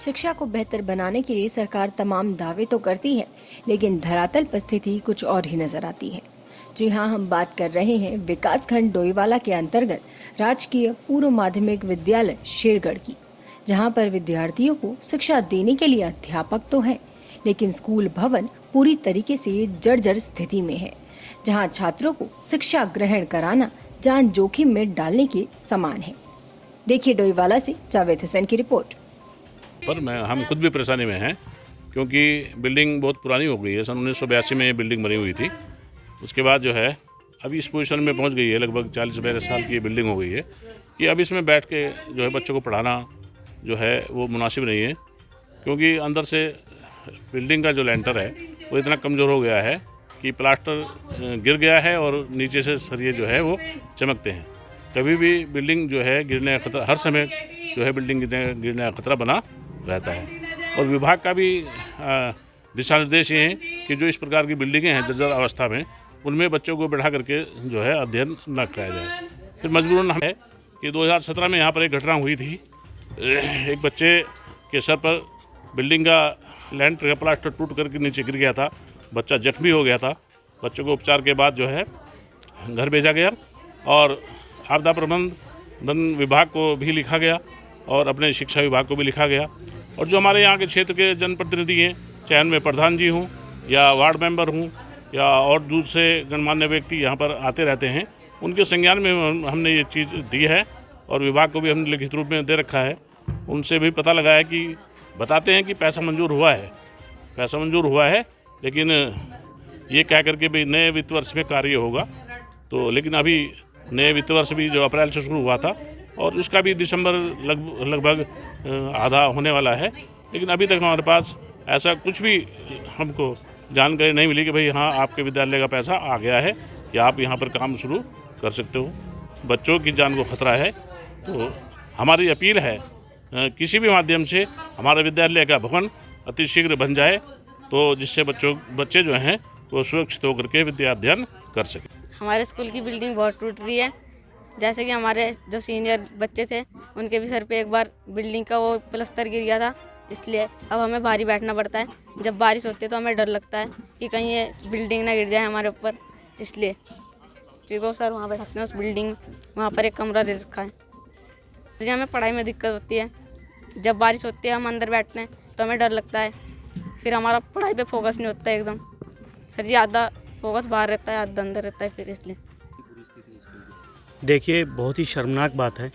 शिक्षा को बेहतर बनाने के लिए सरकार तमाम दावे तो करती है, लेकिन धरातल पर स्थिति कुछ और ही नजर आती है। जी हाँ, हम बात कर रहे हैं विकासखंड डोईवाला के अंतर्गत राजकीय पूर्व माध्यमिक विद्यालय शेरगढ़ की, जहाँ पर विद्यार्थियों को शिक्षा देने के लिए अध्यापक तो हैं, लेकिन स्कूल भवन पूरी तरीके से जर्जर स्थिति में है, जहाँ छात्रों को शिक्षा ग्रहण कराना जान जोखिम में डालने के समान है। देखिए डोईवाला से जावेद हुसैन की रिपोर्ट। पर हम खुद भी परेशानी में हैं, क्योंकि बिल्डिंग बहुत पुरानी हो गई है। सन 1982 में ये बिल्डिंग बनी हुई थी। उसके बाद जो है अभी इस पोजीशन में पहुंच गई है, लगभग 40-42 साल की ये बिल्डिंग हो गई है कि अब इसमें बैठ के जो है बच्चों को पढ़ाना जो है वो मुनासिब नहीं है, क्योंकि अंदर से बिल्डिंग का जो लेंटर है वो इतना कमज़ोर हो गया है कि प्लास्टर गिर गया है और नीचे से सरिये जो है वो चमकते हैं। कभी भी बिल्डिंग जो है गिरने का खतरा, हर समय जो है बिल्डिंग गिरने का खतरा बना रहता है। और विभाग का भी दिशा निर्देश ये हैं कि जो इस प्रकार की बिल्डिंगें हैं जर्जर अवस्था में, उनमें बच्चों को बैठा करके जो है अध्ययन न कराया जाए। फिर मजबूरन है कि 2017 में यहाँ पर एक घटना हुई थी। एक बच्चे के सर पर बिल्डिंग का लेंटर का प्लास्टर टूट करके नीचे गिर गया था। बच्चा जख्मी हो गया था। बच्चों को उपचार के बाद जो है घर भेजा गया और आपदा प्रबंधन विभाग को भी लिखा गया और अपने शिक्षा विभाग को भी लिखा गया। और जो हमारे यहाँ के क्षेत्र के जनप्रतिनिधि हैं, चाहे उनमें प्रधान जी हों या वार्ड मेंबर हों या और दूसरे गणमान्य व्यक्ति यहाँ पर आते रहते हैं, उनके संज्ञान में हमने ये चीज़ दी है और विभाग को भी हमने लिखित रूप में दे रखा है। उनसे भी पता लगा है कि बताते हैं कि पैसा मंजूर हुआ है, लेकिन ये कह करके भी नए वित्त वर्ष में कार्य होगा। तो लेकिन अभी नए वित्त वर्ष भी जो अप्रैल से शुरू हुआ था और उसका भी दिसंबर लगभग आधा होने वाला है, लेकिन अभी तक हमारे पास ऐसा कुछ भी हमको जानकारी नहीं मिली कि भाई हाँ आपके विद्यालय का पैसा आ गया है या आप यहाँ पर काम शुरू कर सकते हो। बच्चों की जान को खतरा है, तो हमारी अपील है किसी भी माध्यम से हमारे विद्यालय का भवन अतिशीघ्र बन जाए, तो जिससे बच्चे जो हैं वो सुरक्षित होकर के विद्या अध्ययन कर सकें। हमारे स्कूल की बिल्डिंग बहुत टूट रही है। जैसे कि हमारे जो सीनियर बच्चे थे उनके भी सर पे एक बार बिल्डिंग का वो प्लास्टर गिर गया था, इसलिए अब हमें बाहर ही बैठना पड़ता है। जब बारिश होती है तो हमें डर लगता है कि कहीं ये बिल्डिंग ना गिर जाए हमारे ऊपर, इसलिए वो सर वहाँ बैठते हैं उस बिल्डिंग में। वहाँ पर एक कमरा ले रखा है। जी हमें पढ़ाई में दिक्कत होती है। जब बारिश होती है हम अंदर बैठते हैं तो हमें डर लगता है, फिर हमारा पढ़ाई पे फोकस नहीं होता है एकदम। सर जी आधा फोकस बाहर रहता है, आधा अंदर रहता है, फिर इसलिए। देखिए, बहुत ही शर्मनाक बात है।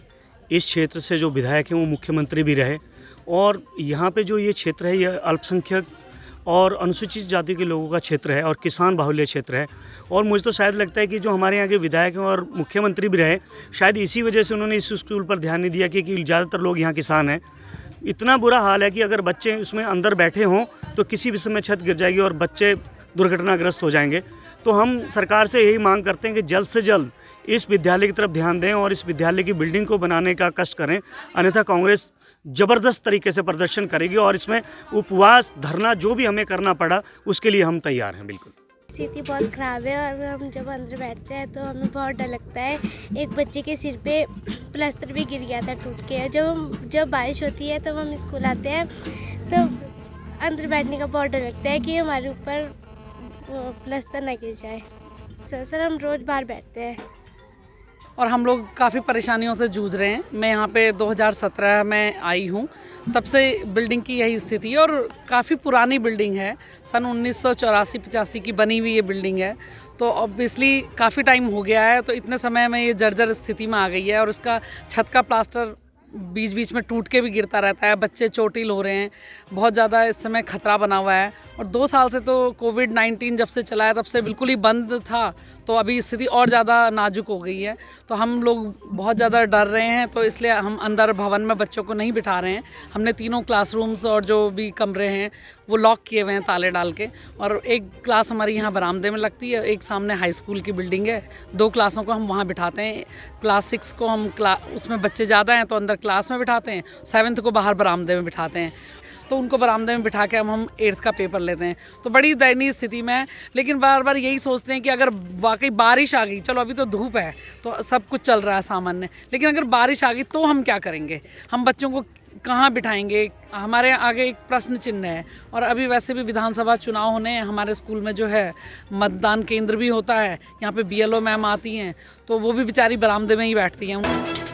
इस क्षेत्र से जो विधायक हैं वो मुख्यमंत्री भी रहे और यहाँ पे जो ये क्षेत्र है ये अल्पसंख्यक और अनुसूचित जाति के लोगों का क्षेत्र है और किसान बाहुल्य क्षेत्र है। और मुझे तो शायद लगता है कि जो हमारे यहाँ के विधायक हैं और मुख्यमंत्री भी रहे, शायद इसी वजह से उन्होंने इस स्कूल पर ध्यान नहीं दिया कि ज़्यादातर लोग यहाँ किसान हैं। इतना बुरा हाल है कि अगर बच्चे उसमें अंदर बैठे हों तो किसी भी समय छत गिर जाएगी और बच्चे दुर्घटनाग्रस्त हो जाएंगे। तो हम सरकार से यही मांग करते हैं कि जल्द से जल्द इस विद्यालय की तरफ ध्यान दें और इस विद्यालय की बिल्डिंग को बनाने का कष्ट करें, अन्यथा कांग्रेस ज़बरदस्त तरीके से प्रदर्शन करेगी और इसमें उपवास, धरना जो भी हमें करना पड़ा उसके लिए हम तैयार हैं। बिल्कुल स्थिति बहुत ख़राब है और हम जब अंदर बैठते हैं तो हमें बहुत डर लगता है। एक बच्चे के सिर पे प्लास्टर भी गिर गया था टूट के। जब बारिश होती है तब हम स्कूल आते हैं तो अंदर बैठने का बहुत डर लगता है कि हमारे ऊपर प्लास्टर ना गिर जाए। सर हम रोज़ बाहर बैठते हैं और हम लोग काफ़ी परेशानियों से जूझ रहे हैं। मैं यहाँ पे 2017 में आई हूँ, तब से बिल्डिंग की यही स्थिति है और काफ़ी पुरानी बिल्डिंग है। सन 1984-85 की बनी हुई ये बिल्डिंग है, तो ऑब्वियसली काफ़ी टाइम हो गया है। तो इतने समय में ये जर्जर स्थिति में आ गई है और उसका छत का प्लास्टर बीच बीच में टूट के भी गिरता रहता है। बच्चे चोटिल हो रहे हैं, बहुत ज़्यादा इस समय खतरा बना हुआ है। और 2 साल से तो कोविड-19 जब से चला है तब से बिल्कुल ही बंद था, तो अभी स्थिति और ज़्यादा नाजुक हो गई है। तो हम लोग बहुत ज़्यादा डर रहे हैं, तो इसलिए हम अंदर भवन में बच्चों को नहीं बिठा रहे हैं। हमने तीनों क्लासरूम्स और जो भी कमरे हैं वो लॉक किए हुए हैं ताले डाल के। और एक क्लास हमारी यहाँ बरामदे में लगती है, एक सामने हाई स्कूल की बिल्डिंग है। 2 क्लासों को हम वहाँ बिठाते हैं। क्लास 6 को हम उसमें बच्चे ज़्यादा हैं तो अंदर क्लास में बिठाते हैं, 7th को बाहर बरामदे में बिठाते हैं। तो उनको बरामदे में बिठा के हम 8th का पेपर लेते हैं। तो बड़ी दयनीय स्थिति में है, लेकिन बार बार यही सोचते हैं कि अगर वाकई बारिश आ गई, चलो अभी तो धूप है तो सब कुछ चल रहा है सामान्य, लेकिन अगर बारिश आ गई तो हम क्या करेंगे? हम बच्चों को कहाँ बिठाएंगे, हमारे आगे एक प्रश्न चिन्ह है। और अभी वैसे भी विधानसभा चुनाव होने हैं, हमारे स्कूल में जो है मतदान केंद्र भी होता है, यहाँ पे BLO मैम आती हैं, तो वो भी बेचारी बरामदे में ही बैठती हैं।